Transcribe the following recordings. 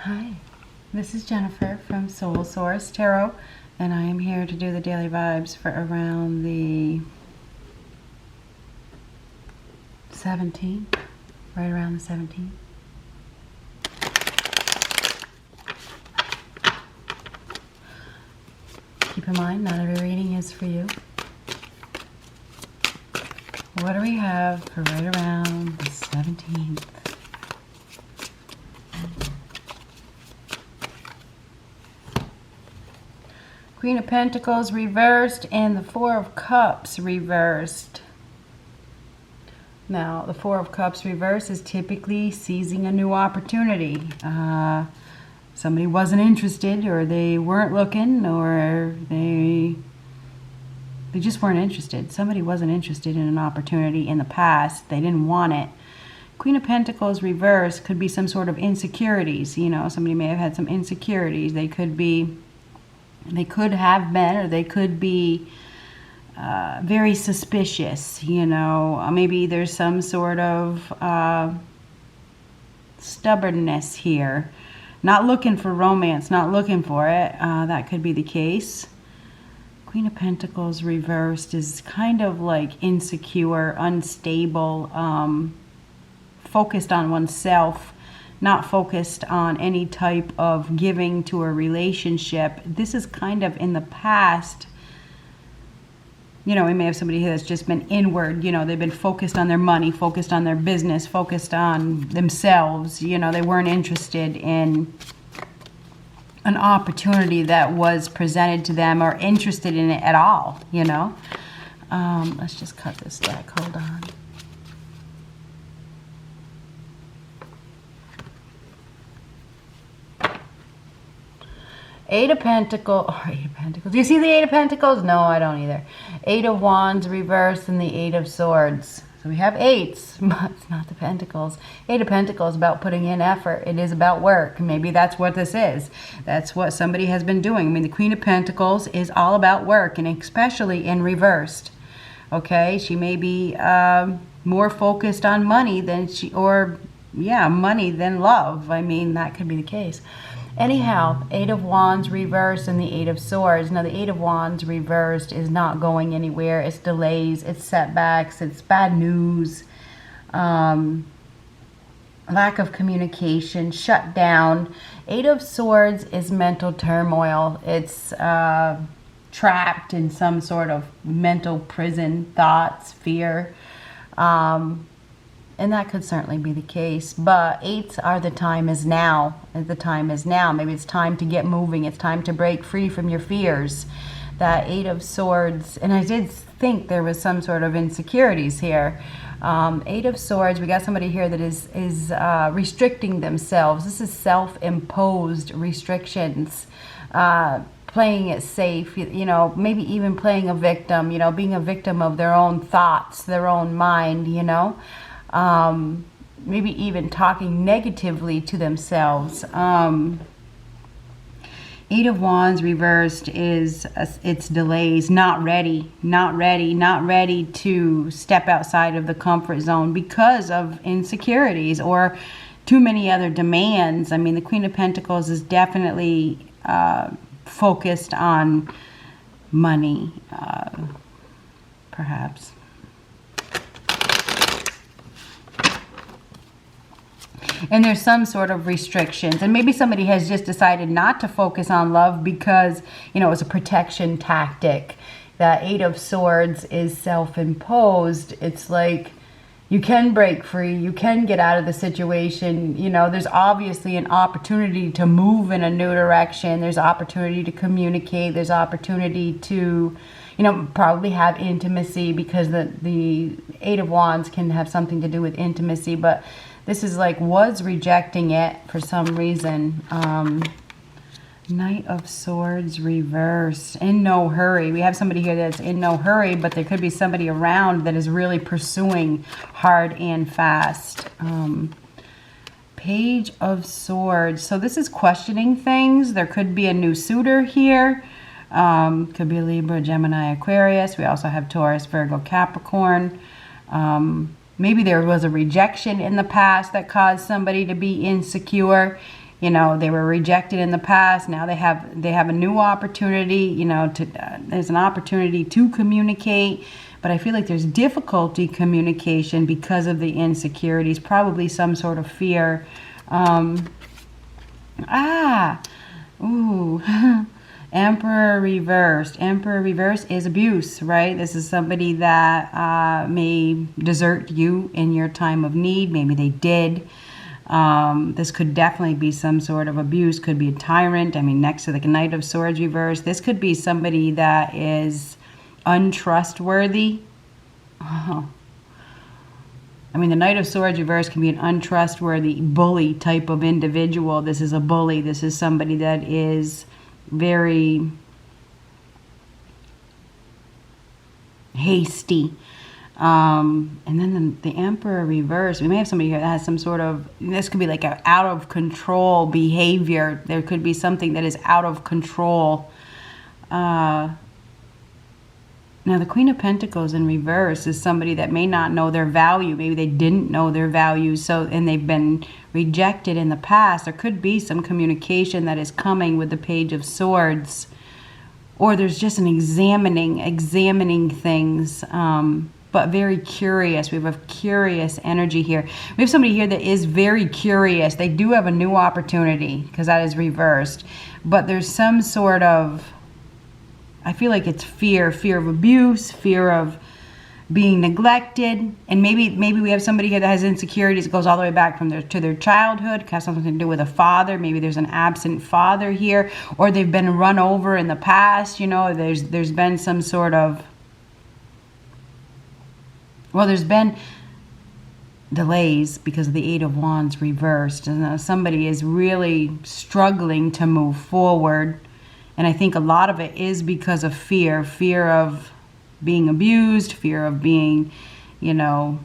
Hi, this is Jennifer from Soul Source Tarot, and I am here to do the daily vibes for around the 17th, right around the 17th. Keep in mind, not every reading is for you. What do we have for right around the 17th? Queen of Pentacles reversed and the Four of Cups reversed. Now, the Four of Cups reversed is typically seizing a new opportunity. Somebody wasn't interested, or they weren't looking, or they just weren't interested. Somebody wasn't interested in an opportunity in the past. They didn't want it. Queen of Pentacles reversed could be some sort of insecurities. You know, somebody may have had some insecurities. They could have been, or they could be very suspicious. You know, maybe there's some sort of stubbornness here. Not looking for romance, not looking for it. That could be the case. Queen of Pentacles reversed is kind of like insecure, unstable, focused on oneself, not focused on any type of giving to a relationship. This is kind of in the past. You know, we may have somebody here that's just been inward. You know, they've been focused on their money, focused on their business, focused on themselves. You know, they weren't interested in an opportunity that was presented to them or interested in it at all, you know. Let's just cut this deck. Hold on. Eight of Pentacles. Oh, Eight of Pentacles. Do you see the Eight of Pentacles? No, I don't either. Eight of Wands reversed and the Eight of Swords. So we have eights, but it's not the Pentacles. Eight of Pentacles is about putting in effort. It is about work. Maybe that's what this is. That's what somebody has been doing. I mean, the Queen of Pentacles is all about work, and especially in reversed. Okay, she may be more focused on money than money than love. I mean, that could be the case. Anyhow, Eight of Wands reversed and the Eight of Swords. Now, the Eight of Wands reversed is not going anywhere. It's delays, it's setbacks, it's bad news, lack of communication, shut down. Eight of Swords is mental turmoil. It's trapped in some sort of mental prison, thoughts, fear. And that could certainly be the case. But eights are the time is now. The time is now. Maybe it's time to get moving. It's time to break free from your fears. That Eight of Swords, and I did think there was some sort of insecurities here. Eight of Swords, we got somebody here that is restricting themselves. This is self-imposed restrictions. Playing it safe, you know, maybe even playing a victim, you know, being a victim of their own thoughts, their own mind, you know. Maybe even talking negatively to themselves. Eight of Wands reversed is it's delays, not ready to step outside of the comfort zone because of insecurities or too many other demands. I mean, the Queen of Pentacles is definitely focused on money, perhaps. And there's some sort of restrictions. And maybe somebody has just decided not to focus on love because, you know, it's a protection tactic. The Eight of Swords is self-imposed. It's like you can break free. You can get out of the situation. You know, there's obviously an opportunity to move in a new direction. There's opportunity to communicate. There's opportunity to, you know, probably have intimacy, because the Eight of Wands can have something to do with intimacy. But this is like was rejecting it for some reason. Knight of Swords reversed. In no hurry. We have somebody here that's in no hurry, but there could be somebody around that is really pursuing hard and fast. Page of Swords. So this is questioning things. There could be a new suitor here. Could be Libra, Gemini, Aquarius. We also have Taurus, Virgo, Capricorn. Maybe there was a rejection in the past that caused somebody to be insecure. You know, they were rejected in the past. Now they have a new opportunity, you know, there's an opportunity to communicate. But I feel like there's difficulty communication because of the insecurities, probably some sort of fear. Emperor reversed. Emperor reversed is abuse, right? This is somebody that may desert you in your time of need. Maybe they did. This could definitely be some sort of abuse. Could be a tyrant. I mean, next to the Knight of Swords reversed, this could be somebody that is untrustworthy. Oh. I mean, the Knight of Swords reversed can be an untrustworthy bully type of individual. This is a bully. This is somebody that is very hasty. And then the Emperor reverse. We may have somebody here that has some sort of, this could be like an out of control behavior. There could be something that is out of control. Now, the Queen of Pentacles in reverse is somebody that may not know their value. Maybe they didn't know their value, and they've been rejected in the past. There could be some communication that is coming with the Page of Swords. Or there's just an examining things, but very curious. We have a curious energy here. We have somebody here that is very curious. They do have a new opportunity because that is reversed. But there's some sort of, I feel like it's fear of abuse, fear of being neglected, and maybe we have somebody here that has insecurities. It goes all the way back from to their childhood. It has something to do with a father. Maybe there's an absent father here, or they've been run over in the past. You know, there's been some sort of, well, there's been delays because of the Eight of Wands reversed, and somebody is really struggling to move forward. And I think a lot of it is because of fear of being abused, fear of being, you know,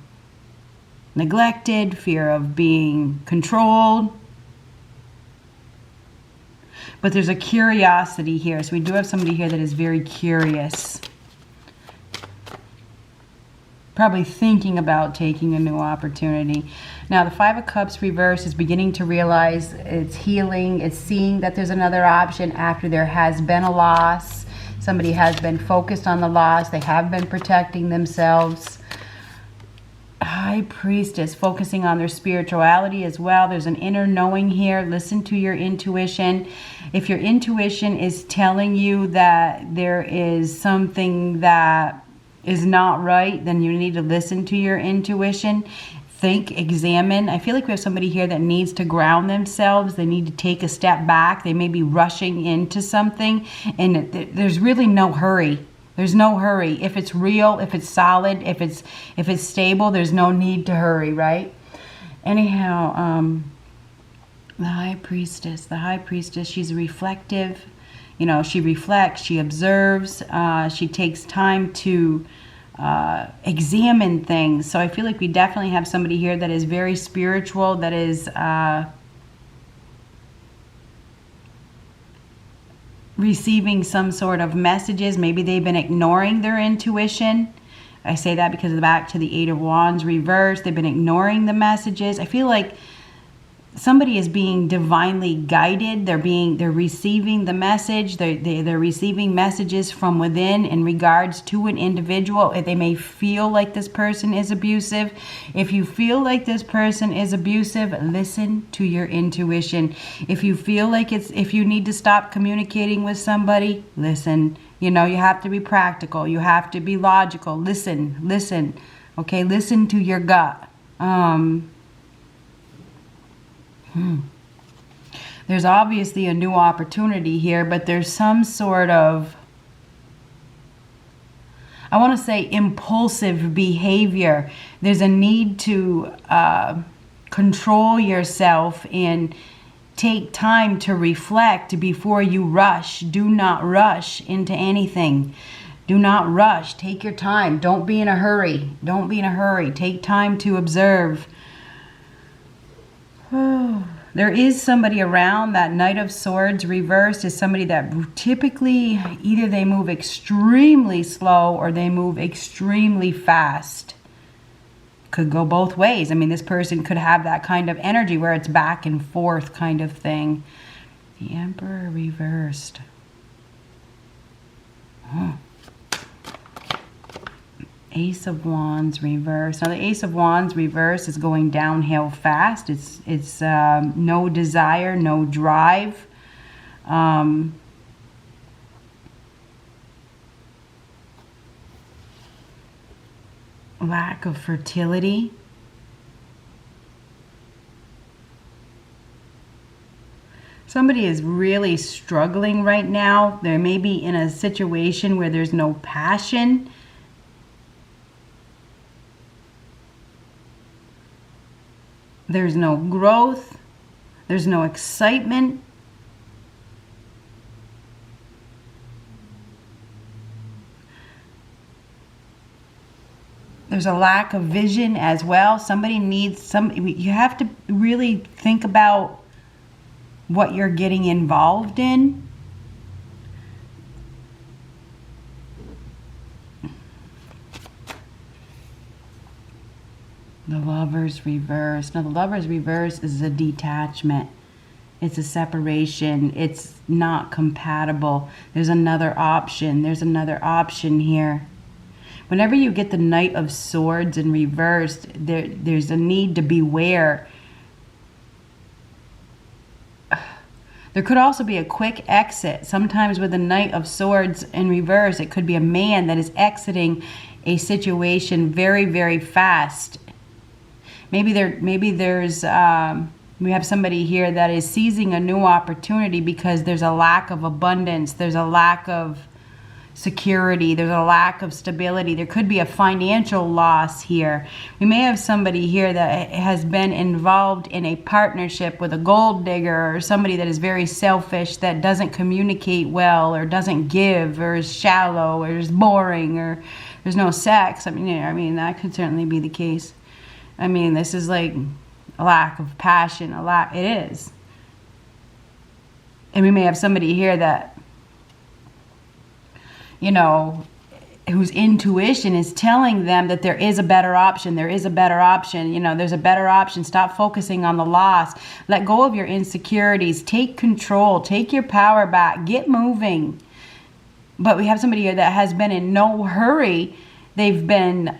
neglected, fear of being controlled. But there's a curiosity here. So we do have somebody here that is very curious. Probably thinking about taking a new opportunity. Now, the Five of Cups reverse is beginning to realize it's healing. It's seeing that there's another option after there has been a loss. Somebody has been focused on the loss. They have been protecting themselves. High Priestess, focusing on their spirituality as well. There's an inner knowing here. Listen to your intuition. If your intuition is telling you that there is something that is not right, then you need to listen to your intuition. Think, examine. I feel like we have somebody here that needs to ground themselves. They need to take a step back. They may be rushing into something, and there's really no hurry. There's no hurry. If it's real, if it's solid, if it's stable, there's no need to hurry, right? Anyhow, the High Priestess. The High Priestess, she's reflective. You know, she reflects, she observes, she takes time to examine things. So I feel like we definitely have somebody here that is very spiritual, that is receiving some sort of messages. Maybe they've been ignoring their intuition. I say that because of the back to the Eight of Wands reversed. They've been ignoring the messages. I feel like somebody is being divinely guided. They're receiving the message. They're receiving messages from within in regards to an individual. They may feel like this person is abusive. If you feel like this person is abusive, listen to your intuition. If you feel like if you need to stop communicating with somebody, listen. You know, you have to be practical. You have to be logical. Listen. Okay, listen to your gut. There's obviously a new opportunity here, but there's some sort of, I want to say, impulsive behavior. There's a need to control yourself and take time to reflect before you rush. Do not rush into anything. Do not rush. Take your time. Don't be in a hurry. Don't be in a hurry. Take time to observe. There is somebody around. That Knight of Swords reversed is somebody that typically either they move extremely slow or they move extremely fast. could go both ways. I mean, this person could have that kind of energy where it's back and forth kind of thing. The Emperor reversed. Oh. Ace of Wands reversed. Now the Ace of Wands reversed is going downhill fast. It's no desire, no drive. Lack of fertility. Somebody is really struggling right now. They may be in a situation where there's no passion. There's no growth. There's no excitement. There's a lack of vision as well. Somebody needs you have to really think about what you're getting involved in. The Lovers reverse. Now the Lovers reverse is a detachment. It's a separation. It's not compatible. There's another option. There's another option here. Whenever you get the Knight of Swords in reversed, there's a need to beware. There could also be a quick exit. Sometimes with the Knight of Swords in reverse, it could be a man that is exiting a situation very, very fast. Maybe there's we have somebody here that is seizing a new opportunity because there's a lack of abundance. There's a lack of security. There's a lack of stability. There could be a financial loss here. We may have somebody here that has been involved in a partnership with a gold digger or somebody that is very selfish, that doesn't communicate well or doesn't give or is shallow or is boring or there's no sex. I mean that could certainly be the case. I mean, this is like a lack of passion. It is. And we may have somebody here that, you know, whose intuition is telling them that there is a better option. There is a better option. You know, there's a better option. Stop focusing on the loss. Let go of your insecurities. Take control. Take your power back. Get moving. But we have somebody here that has been in no hurry. They've been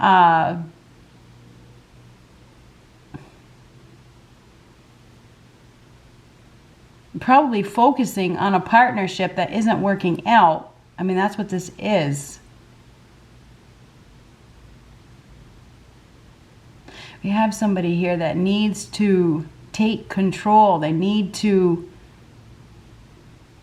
probably focusing on a partnership that isn't working out. I mean, that's what this is. We have somebody here that needs to take control. They need to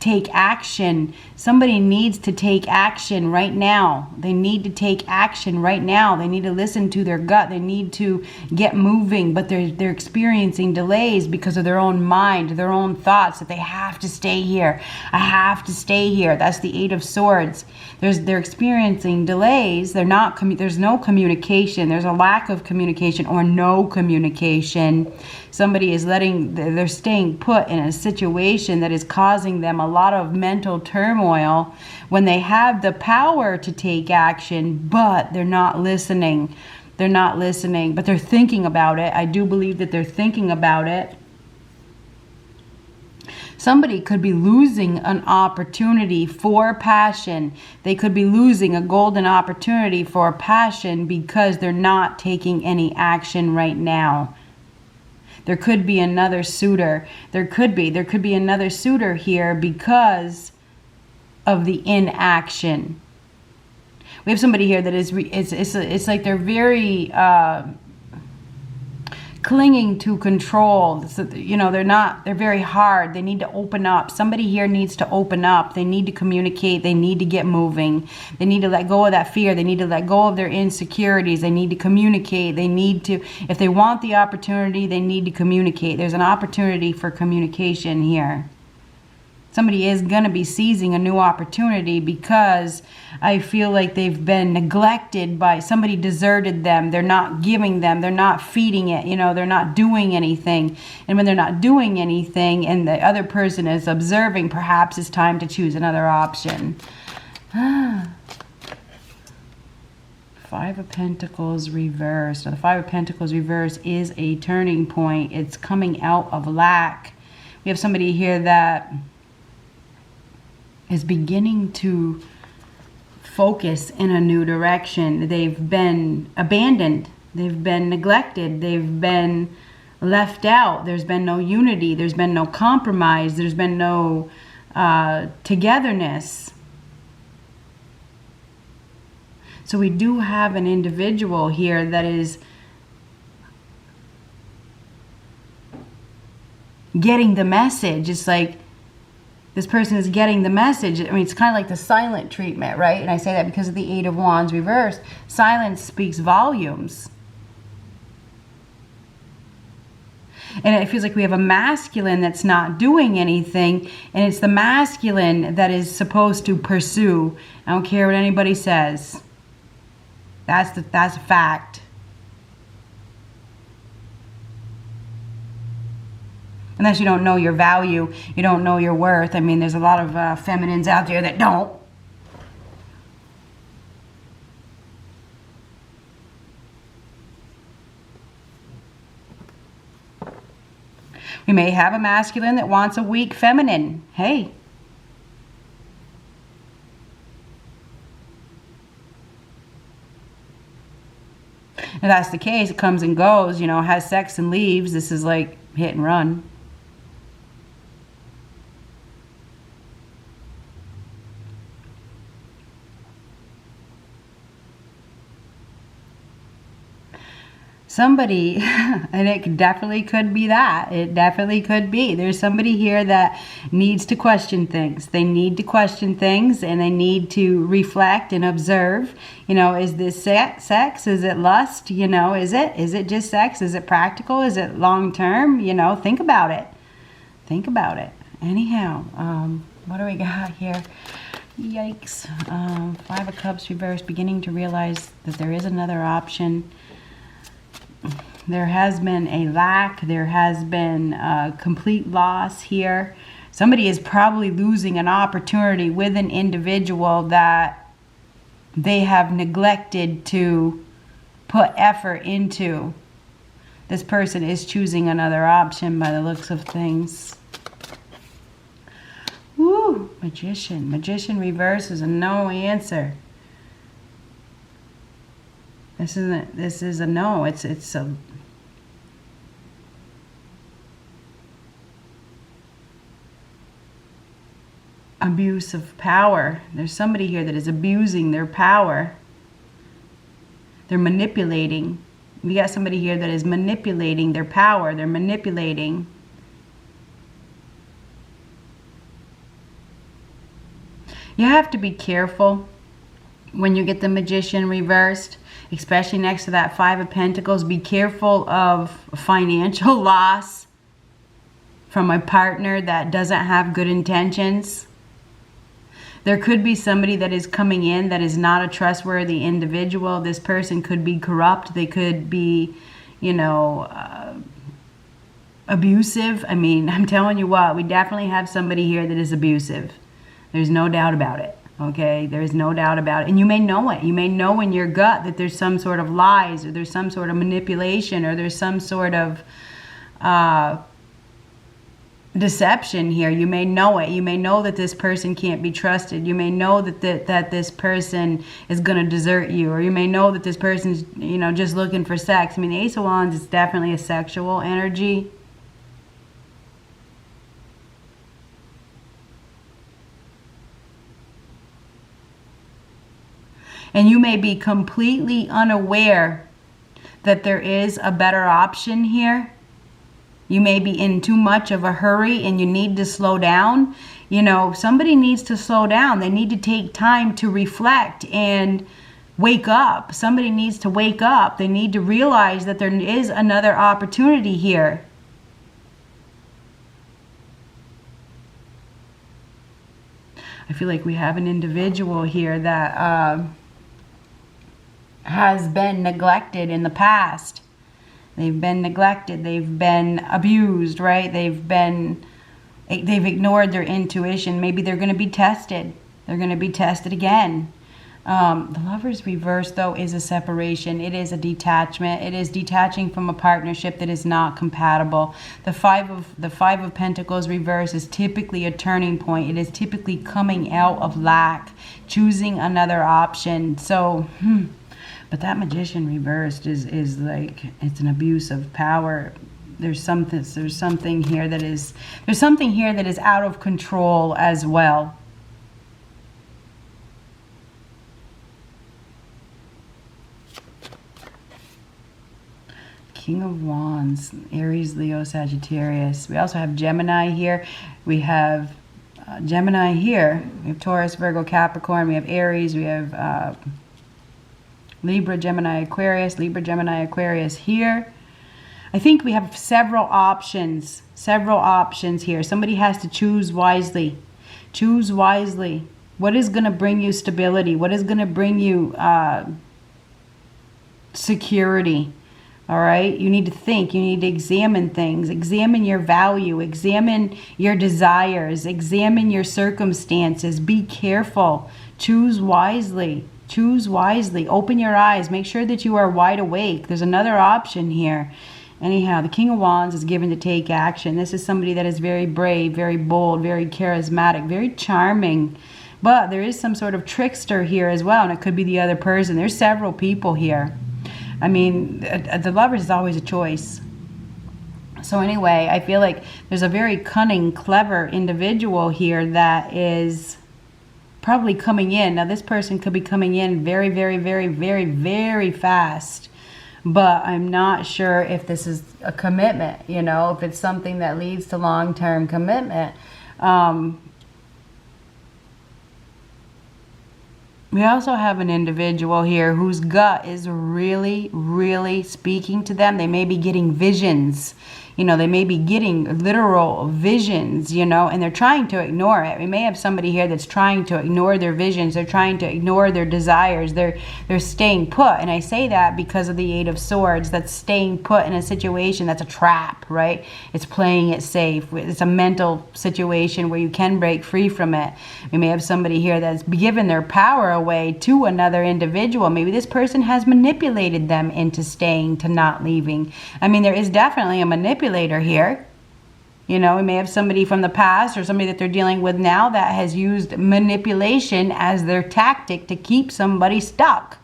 take action. Somebody needs to take action right now. They need to take action right now. They need to listen to their gut. They need to get moving, but they're experiencing delays because of their own mind, their own thoughts, that they have to stay here. I have to stay here. That's the Eight of Swords. They're experiencing delays. There's no communication. There's a lack of communication or no communication. Somebody is they're staying put in a situation that is causing them a lot of mental turmoil when they have the power to take action, but they're not listening. They're not listening, but they're thinking about it. I do believe that they're thinking about it. Somebody could be losing an opportunity for passion. They could be losing a golden opportunity for passion because they're not taking any action right now. There could be another suitor. There could be another suitor here because of the inaction. We have somebody here that is it's like they're very clinging to control. So, you know, they're very hard. They need to open up. Somebody here needs to open up. They need to communicate. They need to get moving. They need to let go of that fear. They need to let go of their insecurities. They need to communicate. They need to, if they want the opportunity, they need to communicate. There's an opportunity for communication here. Somebody is going to be seizing a new opportunity because I feel like they've been neglected by somebody, deserted them. They're not giving them. They're not feeding it. You know, they're not doing anything. And when they're not doing anything and the other person is observing, perhaps it's time to choose another option. Five of Pentacles reversed. So the Five of Pentacles reversed is a turning point. It's coming out of lack. We have somebody here that is beginning to focus in a new direction. They've been abandoned. They've been neglected. They've been left out. There's been no unity. There's been no compromise. There's been no togetherness. So we do have an individual here that is getting the message. It's like this person is getting the message. I mean, it's kind of like the silent treatment, right? And I say that because of the Eight of Wands reversed. Silence speaks volumes. And it feels like we have a masculine that's not doing anything, and it's the masculine that is supposed to pursue. I don't care what anybody says. That's a fact. Unless you don't know your value, you don't know your worth. I mean, there's a lot of feminines out there that don't. We may have a masculine that wants a weak feminine. Hey. If that's the case, it comes and goes, you know, has sex and leaves. This is like hit and run. Somebody, and it definitely could be that. It definitely could be. There's somebody here that needs to question things. They need to question things, and they need to reflect and observe. You know, is this sex? Is it lust? You know, is it? Is it just sex? Is it practical? Is it long term? You know, think about it. Think about it. Anyhow, what do we got here? Yikes. Five of Cups reversed, beginning to realize that there is another option. There has been a lack. There has been a complete loss here. Somebody is probably losing an opportunity with an individual that they have neglected to put effort into. This person is choosing another option by the looks of things. Woo! Magician. Magician reverse is a no answer. This is a no. It's a abuse of power. There's somebody here that is abusing their power. They're manipulating. We got somebody here that is manipulating their power. They're manipulating. You have to be careful when you get the Magician reversed, especially next to that Five of Pentacles. Be careful of financial loss from a partner that doesn't have good intentions. There could be somebody that is coming in that is not a trustworthy individual. This person could be corrupt. They could be, you know, abusive. I mean, I'm telling you what, we definitely have somebody here that is abusive. There's no doubt about it. Okay, there's no doubt about it. And you may know it. You may know in your gut that there's some sort of lies, or there's some sort of manipulation, or there's some sort of deception here. You may know it. You may know that this person can't be trusted. You may know that this person is going to desert you, or you may know that this person's, you know, just looking for sex. I mean, the Ace of Wands is definitely a sexual energy. And you may be completely unaware that there is a better option here. You may be in too much of a hurry and you need to slow down. You know, somebody needs to slow down. They need to take time to reflect and wake up. Somebody needs to wake up. They need to realize that there is another opportunity here. I feel like we have an individual here that has been neglected in the past. They've been neglected. They've been abused, right? They've ignored their intuition. Maybe they're going to be tested. They're going to be tested again. The Lovers reverse, though, is a separation. It is a detachment. It is detaching from a partnership that is not compatible. The Five of Pentacles reverse is typically a turning point. It is typically coming out of lack, choosing another option. So, but that Magician reversed is like, it's an abuse of power. There's something here that is out of control as well. King of Wands, Aries, Leo, Sagittarius. We also have Gemini here. We have Gemini here. We have Taurus, Virgo, Capricorn. We have Aries. We have Libra, Gemini, Aquarius. Libra, Gemini, Aquarius here. I think we have several options here. Somebody has to choose wisely. Choose wisely. What is going to bring you stability? What is going to bring you security? All right, you need to think, you need to examine things, examine your value, examine your desires, examine your circumstances. Be careful, choose wisely, open your eyes, make sure that you are wide awake. There's another option here. Anyhow, the King of Wands is given to take action. This is somebody that is very brave, very bold, very charismatic, very charming. But there is some sort of trickster here as well, and it could be the other person. There's several people here. I mean, the Lovers is always a choice. So anyway, I feel like there's a very cunning, clever individual here that is probably coming in. Now, this person could be coming in very, very, very, very, very fast. But I'm not sure if this is a commitment, you know, if it's something that leads to long-term commitment. We also have an individual here whose gut is really, really speaking to them. They may be getting visions. You know, they may be getting literal visions, you know, and they're trying to ignore it. We may have somebody here that's trying to ignore their visions. They're trying to ignore their desires. They're staying put. And I say that because of the Eight of Swords. That's staying put in a situation that's a trap, right? It's playing it safe. It's a mental situation where you can break free from it. We may have somebody here that's given their power away to another individual. Maybe this person has manipulated them into staying, to not leaving. I mean, there is definitely a manipulator here. You know, we may have somebody from the past or somebody that they're dealing with now that has used manipulation as their tactic to keep somebody stuck.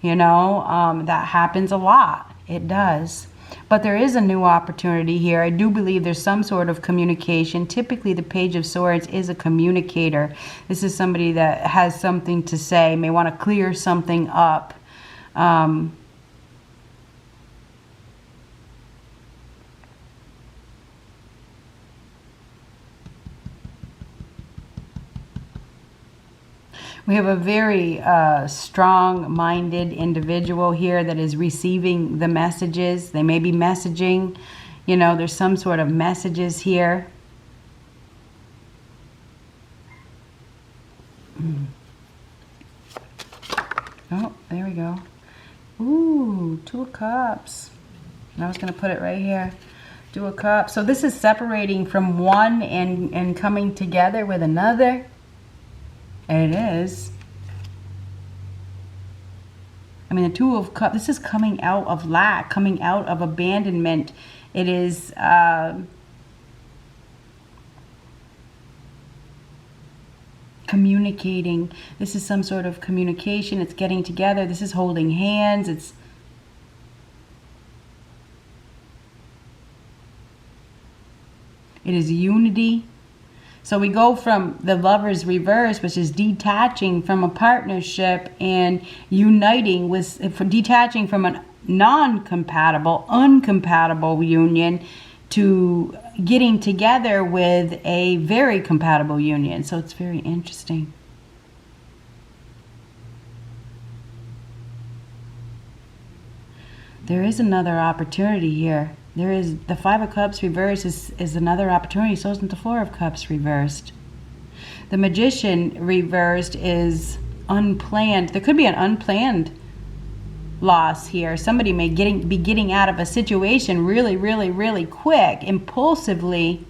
You know, that happens a lot. It does. But there is a new opportunity here. I do believe there's some sort of communication. Typically, the Page of Swords is a communicator. This is somebody that has something to say, may want to clear something up. We have a very strong-minded individual here that is receiving the messages. They may be messaging. You know, there's some sort of messages here. Oh, there we go. Ooh, Two of Cups. And I was going to put it right here. Two of Cups. So this is separating from one and coming together with another. And it is. I mean, the Two of Cups, this is coming out of lack, coming out of abandonment. It is communicating. This is some sort of communication. It's getting together. This is holding hands. It is unity. So we go from the Lovers reverse, which is detaching from a partnership and uniting with, detaching from a non-compatible, uncompatible union to getting together with a very compatible union. So it's very interesting. There is another opportunity here. There is the Five of Cups reversed is another opportunity. So isn't the Four of Cups reversed. The Magician reversed is unplanned. There could be an unplanned loss here. Somebody may be getting out of a situation really, really, really quick, impulsively.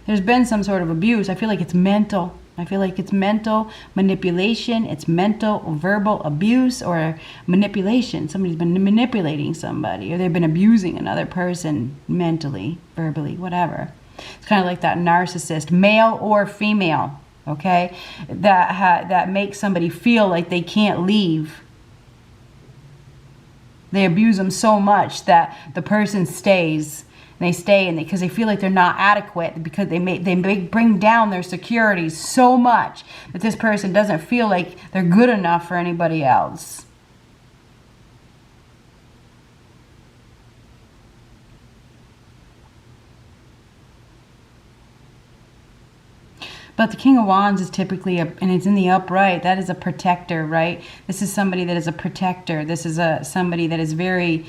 There's been some sort of abuse. I feel like it's mental. I feel like it's mental manipulation. It's mental verbal abuse or manipulation. Somebody's been manipulating somebody, or they've been abusing another person mentally, verbally, whatever. It's kind of like that narcissist, male or female, okay, that makes somebody feel like they can't leave. They abuse them so much that the person stays. And they stay and because they feel like they're not adequate, because they bring down their securities so much that this person doesn't feel like they're good enough for anybody else. But the King of Wands is typically, and it's in the upright, that is a protector, right? This is somebody that is a protector. This is somebody that is very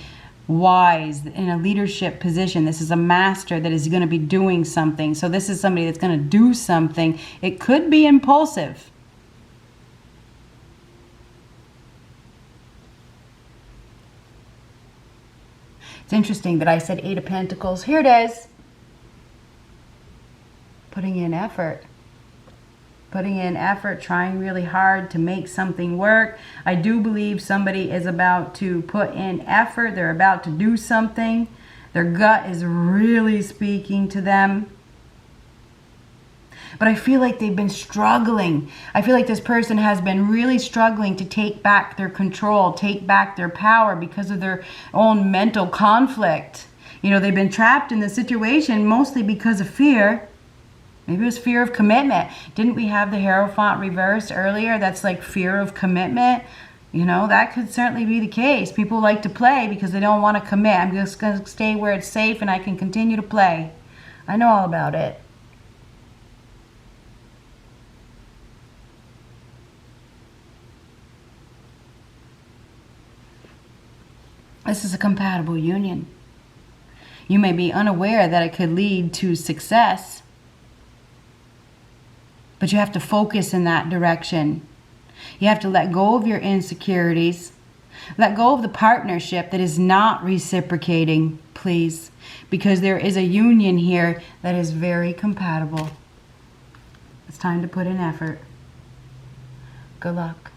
wise in a leadership position. This is a master that is going to be doing something. So this is somebody that's going to do something. It could be impulsive. It's interesting that I said 8 of Pentacles. Here it is. Putting in effort. Putting in effort, trying really hard to make something work. I do believe somebody is about to put in effort. They're about to do something. Their gut is really speaking to them. But I feel like they've been struggling. I feel like this person has been really struggling to take back their control, take back their power because of their own mental conflict. You know, they've been trapped in the situation mostly because of fear. Maybe it was fear of commitment. Didn't we have the Hierophant reversed earlier? That's like fear of commitment. You know, that could certainly be the case. People like to play because they don't want to commit. I'm just going to stay where it's safe and I can continue to play. I know all about it. This is a compatible union. You may be unaware that it could lead to success, but you have to focus in that direction. You have to let go of your insecurities. Let go of the partnership that is not reciprocating, please. Because there is a union here that is very compatible. It's time to put in effort. Good luck.